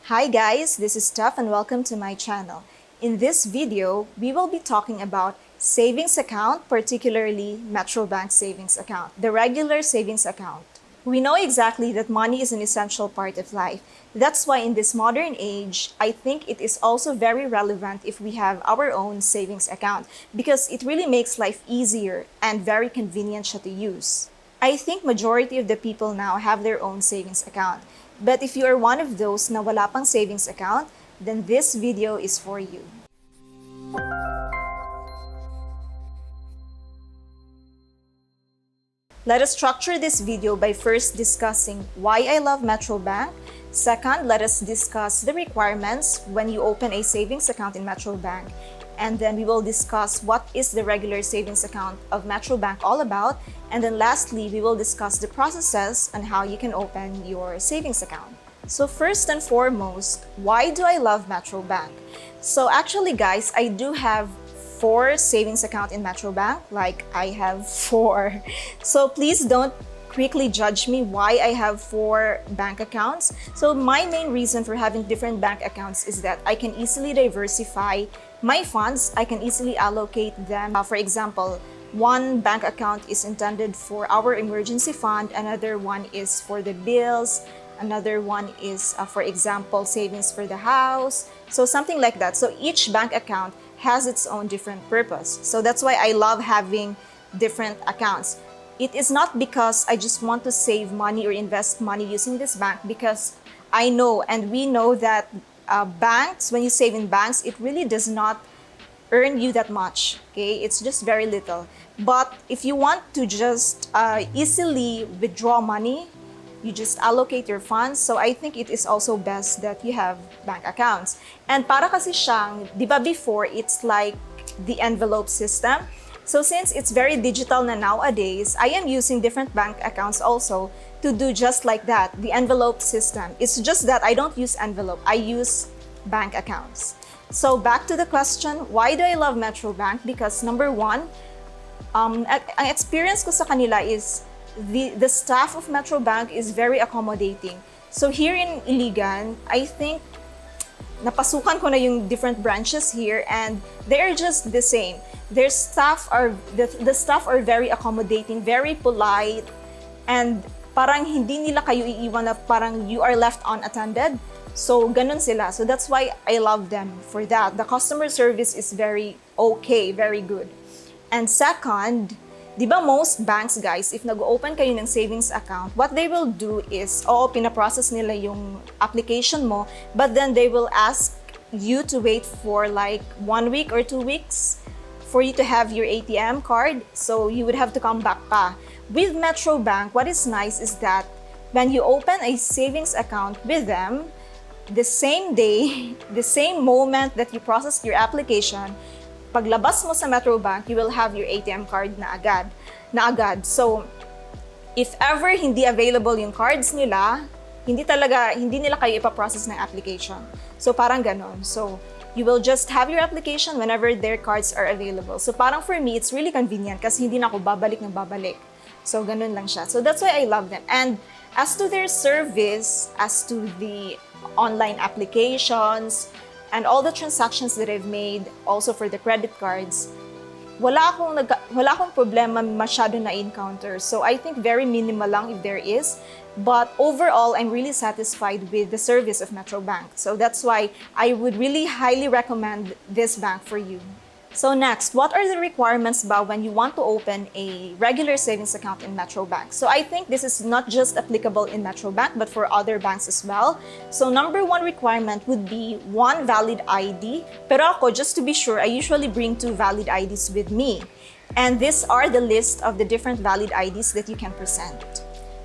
Hi guys, this is Steph and welcome to my channel. In this video, we will be talking about savings account, particularly Metrobank Savings Account, the regular savings account. We know exactly that money is an essential part of life. That's why in this modern age, I think it is also very relevant if we have our own savings account because it really makes life easier and very convenient siya to use. I think majority of the people now have their own savings account. But if you are one of those na wala pang savings account, then this video is for you. Let us structure this video by first discussing why I love Metrobank. Second, let us discuss the requirements when you open a savings account in Metrobank. And then we will discuss what is the regular savings account of Metrobank all about. And then lastly, we will discuss the processes and how you can open your savings account. So first and foremost, why do I love Metrobank? So actually guys, I do have 4 savings account in Metrobank. Like I have 4. So please don't quickly judge me why I have 4 bank accounts. So my main reason for having different bank accounts is that I can easily diversify my funds. I can easily allocate them. For example, one bank account is intended for our emergency fund, another one is for the bills, another one is, for example, savings for the house. So something like that. So each bank account has its own different purpose. So that's why I love having different accounts. It is not because I just want to save money or invest money using this bank, because I know and we know that banks, when you save in banks, it really does not earn you that much, okay? It's just very little. But if you want to just easily withdraw money, you just allocate your funds. So I think it is also best that you have bank accounts. And para kasi siyang, di ba before, it's like the envelope system. So since it's very digital na nowadays, I am using different bank accounts also to do just like that, the envelope system. It's just that I don't use envelope, I use bank accounts. So back to the question, why do I love Metrobank? Because number one, ang experience ko sa kanila is the staff of Metrobank is very accommodating. So here in Iligan, I think napasukan ko na yung different branches here and they're just the same. The staff are very accommodating, very polite, and parang hindi nila kayo iiwan na parang you are left unattended. So ganun sila. So that's why I love them for that. The customer service is very okay, very good. And second, di ba most banks guys, if nag-open kayo ng savings account, what they will do is, pinaprocess nila yung application mo, but then they will ask you to wait for like 1 week or 2 weeks for you to have your ATM card. So you would have to come back pa. With Metrobank, what is nice is that when you open a savings account with them, the same day, the same moment that you process your application, paglabas mo sa Metrobank, you will have your ATM card na agad. So, if ever hindi available yung cards nila, hindi nila kayo ipaprocess ng application. So, parang ganon. So, you will just have your application whenever their cards are available. So, parang for me, it's really convenient kasi hindi na ako babalik. So, ganun lang siya. So, that's why I love them. And as to their service, as to the online applications, and all the transactions that I've made, also for the credit cards, wala akong problema masyado na encounter. So I think very minimal lang if there is. But overall, I'm really satisfied with the service of Metrobank. So that's why I would really highly recommend this bank for you. So next, what are the requirements ba when you want to open a regular savings account in Metrobank? So I think this is not just applicable in Metrobank, but for other banks as well. So number 1 requirement would be 1 valid ID. Pero ako, just to be sure, I usually bring 2 valid IDs with me. And these are the list of the different valid IDs that you can present.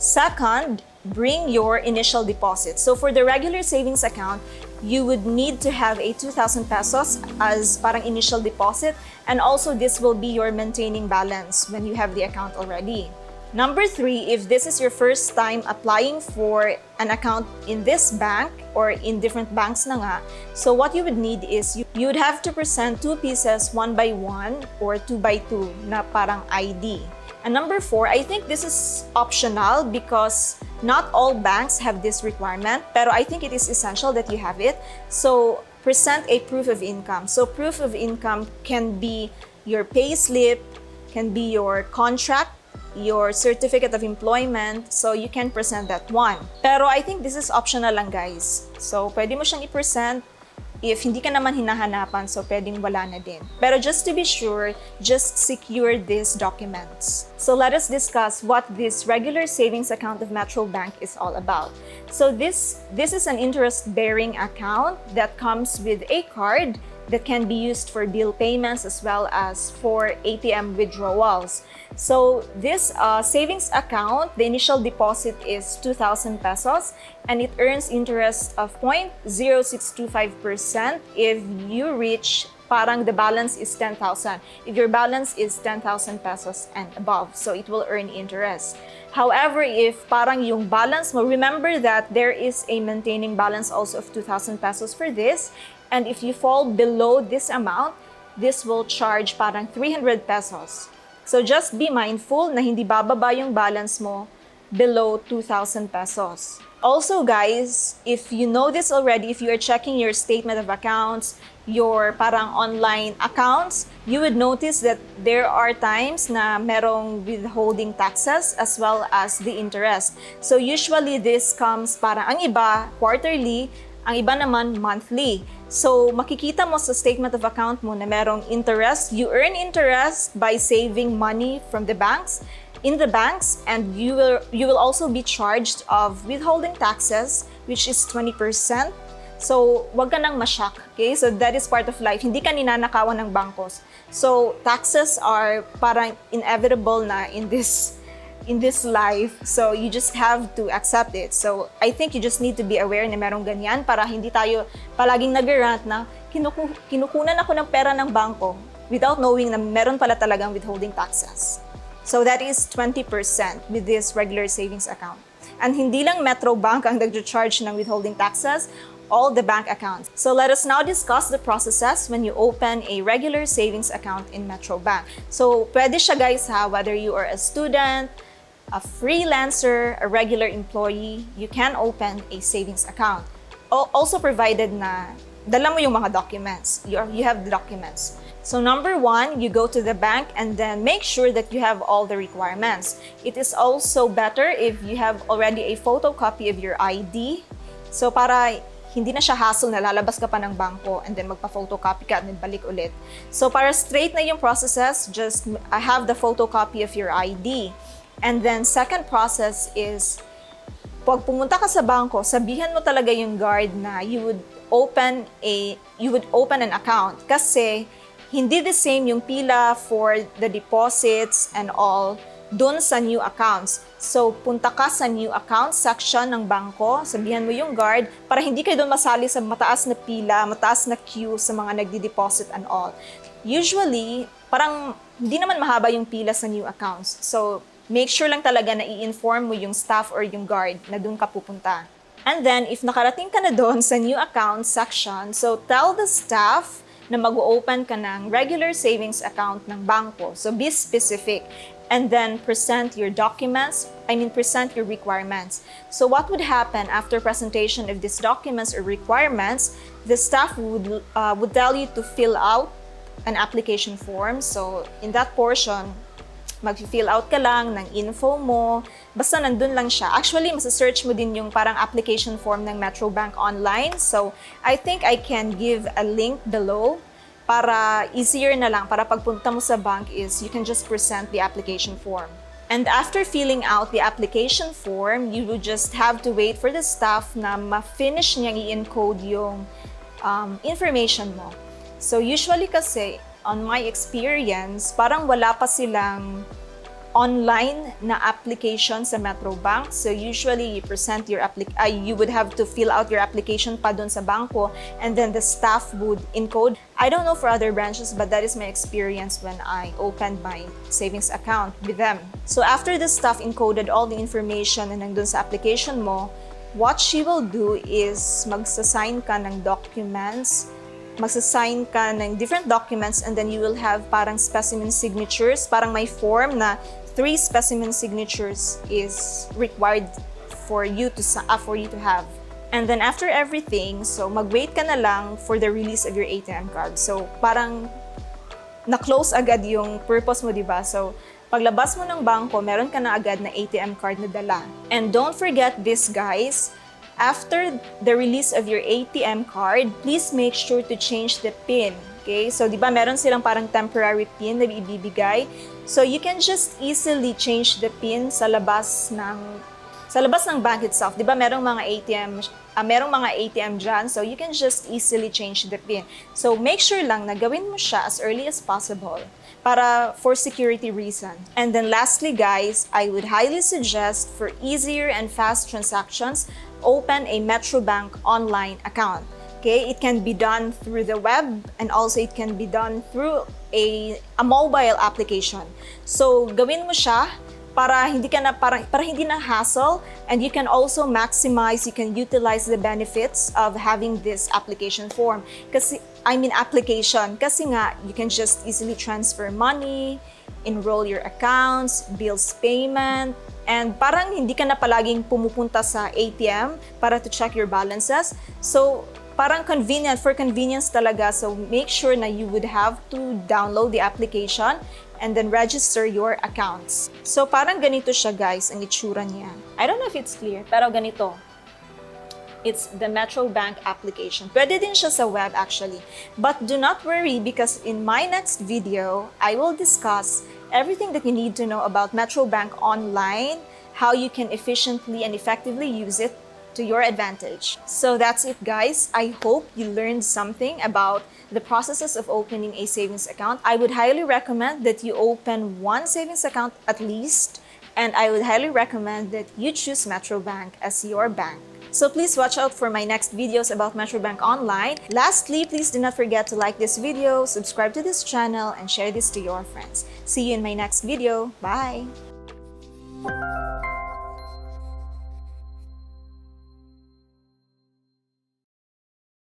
Second, bring your initial deposit. So for the regular savings account, you would need to have a 2,000 pesos as parang initial deposit, and also this will be your maintaining balance when you have the account already. Number 3, if this is your first time applying for an account in this bank or in different banks na nga, so what you would need is you would have to present 2 pieces 1 by 1 or 2 by 2 na parang ID. And number 4, I think this is optional because Not all banks have this requirement, pero I think it is essential that you have it. So, present a proof of income. So, proof of income can be your pay slip, can be your contract, your certificate of employment, so you can present that one. Pero I think this is optional lang, guys. So, pwede mo siyang i-present. If hindi ka naman hinahanapan, so pwedeng wala na din. Pero just to be sure, just secure these documents. So let us discuss what this regular savings account of Metrobank is all about. So this is an interest-bearing account that comes with a card that can be used for bill payments as well as for ATM withdrawals. So this savings account, the initial deposit is 2,000 pesos and it earns interest of 0.0625% if you reach parang the balance is 10,000. If your balance is 10,000 pesos and above, so it will earn interest. However, if parang yung balance mo, remember that there is a maintaining balance also of 2,000 pesos for this. And if you fall below this amount, this will charge parang 300 pesos. So just be mindful na hindi bababa yung balance mo below 2,000 pesos. Also guys, if you know this already, if you are checking your statement of accounts, your parang online accounts, you would notice that there are times na merong withholding taxes as well as the interest. So usually this comes parang ang iba quarterly, ang iba naman monthly. So, makikita mo sa statement of account mo na merong interest. You earn interest by saving money from the banks, in the banks, and you will also be charged of withholding taxes, which is 20%. So, wag ka nang ma-shock, okay? So, that is part of life. Hindi ka ninanakawan ng bangkos. So, taxes are parang inevitable na in this life. So, you just have to accept it. So, I think you just need to be aware na merong ganyan para hindi tayo palaging nag-rant na kinukunan ako ng pera ng bangko without knowing na meron pala talagang withholding taxes. So, that is 20% with this regular savings account. And hindi lang Metrobank ang nag-charge ng withholding taxes, all the bank accounts. So let us now discuss the processes when you open a regular savings account in Metrobank. So pwede siya guys ha, whether you are a student, a freelancer, a regular employee, you can open a savings account. Also provided na dala mo yung mga documents. You have the documents. So number one, you go to the bank and then make sure that you have all the requirements. It is also better if you have already a photocopy of your ID. So para hindi na siya hassle na lalabas ka pa ng bangko and then magpa-photocopy ka and then balik ulit. So para straight na yung processes, just have the photocopy of your ID. And then second process is, pag pumunta ka sa bangko, sabihan mo talaga yung guard na you would open an account kasi hindi the same yung pila for the deposits and all dun sa new accounts. So, punta ka sa new account section ng bangko, sabihan mo yung guard para hindi kayo doon masali sa mataas na pila, mataas na queue sa mga nagdi-deposit and all. Usually, parang hindi naman mahaba yung pila sa new accounts. So, make sure lang talaga na i-inform mo yung staff or yung guard na doon ka pupunta. And then, if nakarating ka na doon sa new account section, so tell the staff na mag-open ka ng regular savings account ng bangko. So, be specific. And then present your documents, present your requirements. So what would happen after presentation of these documents or requirements, the staff would tell you to fill out an application form. So in that portion, mag-fill out ka lang ng info mo, basta nandun lang siya. Actually, masa-search mo din yung parang application form ng Metrobank online. So I think I can give a link below para easier na lang, para pagpunta mo sa bank is you can just present the application form. And after filling out the application form, you would just have to wait for the staff na ma-finish niyang i-encode yung information mo. So usually kasi, on my experience, parang wala pa silang online na application sa Metrobank. So usually you present your you would have to fill out your application pa dun sa bangko and then the staff would encode. I don't know for other branches, but that is my experience when I opened my savings account with them. So after the staff encoded all the information na nandun sa application mo, what she will do is magsasign ka ng documents, magsasign ka ng different documents, and then you will have parang specimen signatures, parang may form na 3 specimen signatures is required for you to have. And then after everything, so mag-wait ka na lang for the release of your ATM card. So parang na-close agad yung purpose mo, di ba? So paglabas mo ng bangko, meron ka na agad na ATM card na dala. And don't forget this, guys. After the release of your ATM card, please make sure to change the PIN. Okay? So, di ba meron silang parang temporary PIN na ibibigay? So, you can just easily change the PIN sa labas ng bank itself. Di ba merong mga ATM dyan, so you can just easily change the PIN. So, make sure lang na gawin mo siya as early as possible for security reason. And then lastly, guys, I would highly suggest for easier and fast transactions, open a Metrobank online account. Okay, it can be done through the web and also it can be done through a mobile application. So, gawin mo siya para hindi na hassle, and you can also you can utilize the benefits of having this application form. Application kasi nga you can just easily transfer money, enroll your accounts, bills payment, and parang hindi ka na palaging pumupunta sa ATM para to check your balances. So, parang for convenience talaga. So, make sure na you would have to download the application and then register your accounts. So, parang ganito siya, guys, ang itsura niya. I don't know if it's clear, pero ganito. It's the Metrobank application. Pwede din siya sa web, actually. But do not worry, because in my next video, I will discuss everything that you need to know about Metrobank Online, how you can efficiently and effectively use it to your advantage. So that's it, guys. I hope you learned something about the processes of opening a savings account. I would highly recommend that you open one savings account at least, and I would highly recommend that you choose Metrobank as your bank. So please watch out for my next videos about Metrobank Online. Lastly, please do not forget to like this video, subscribe to this channel, and share this to your friends. See you in my next video. Bye!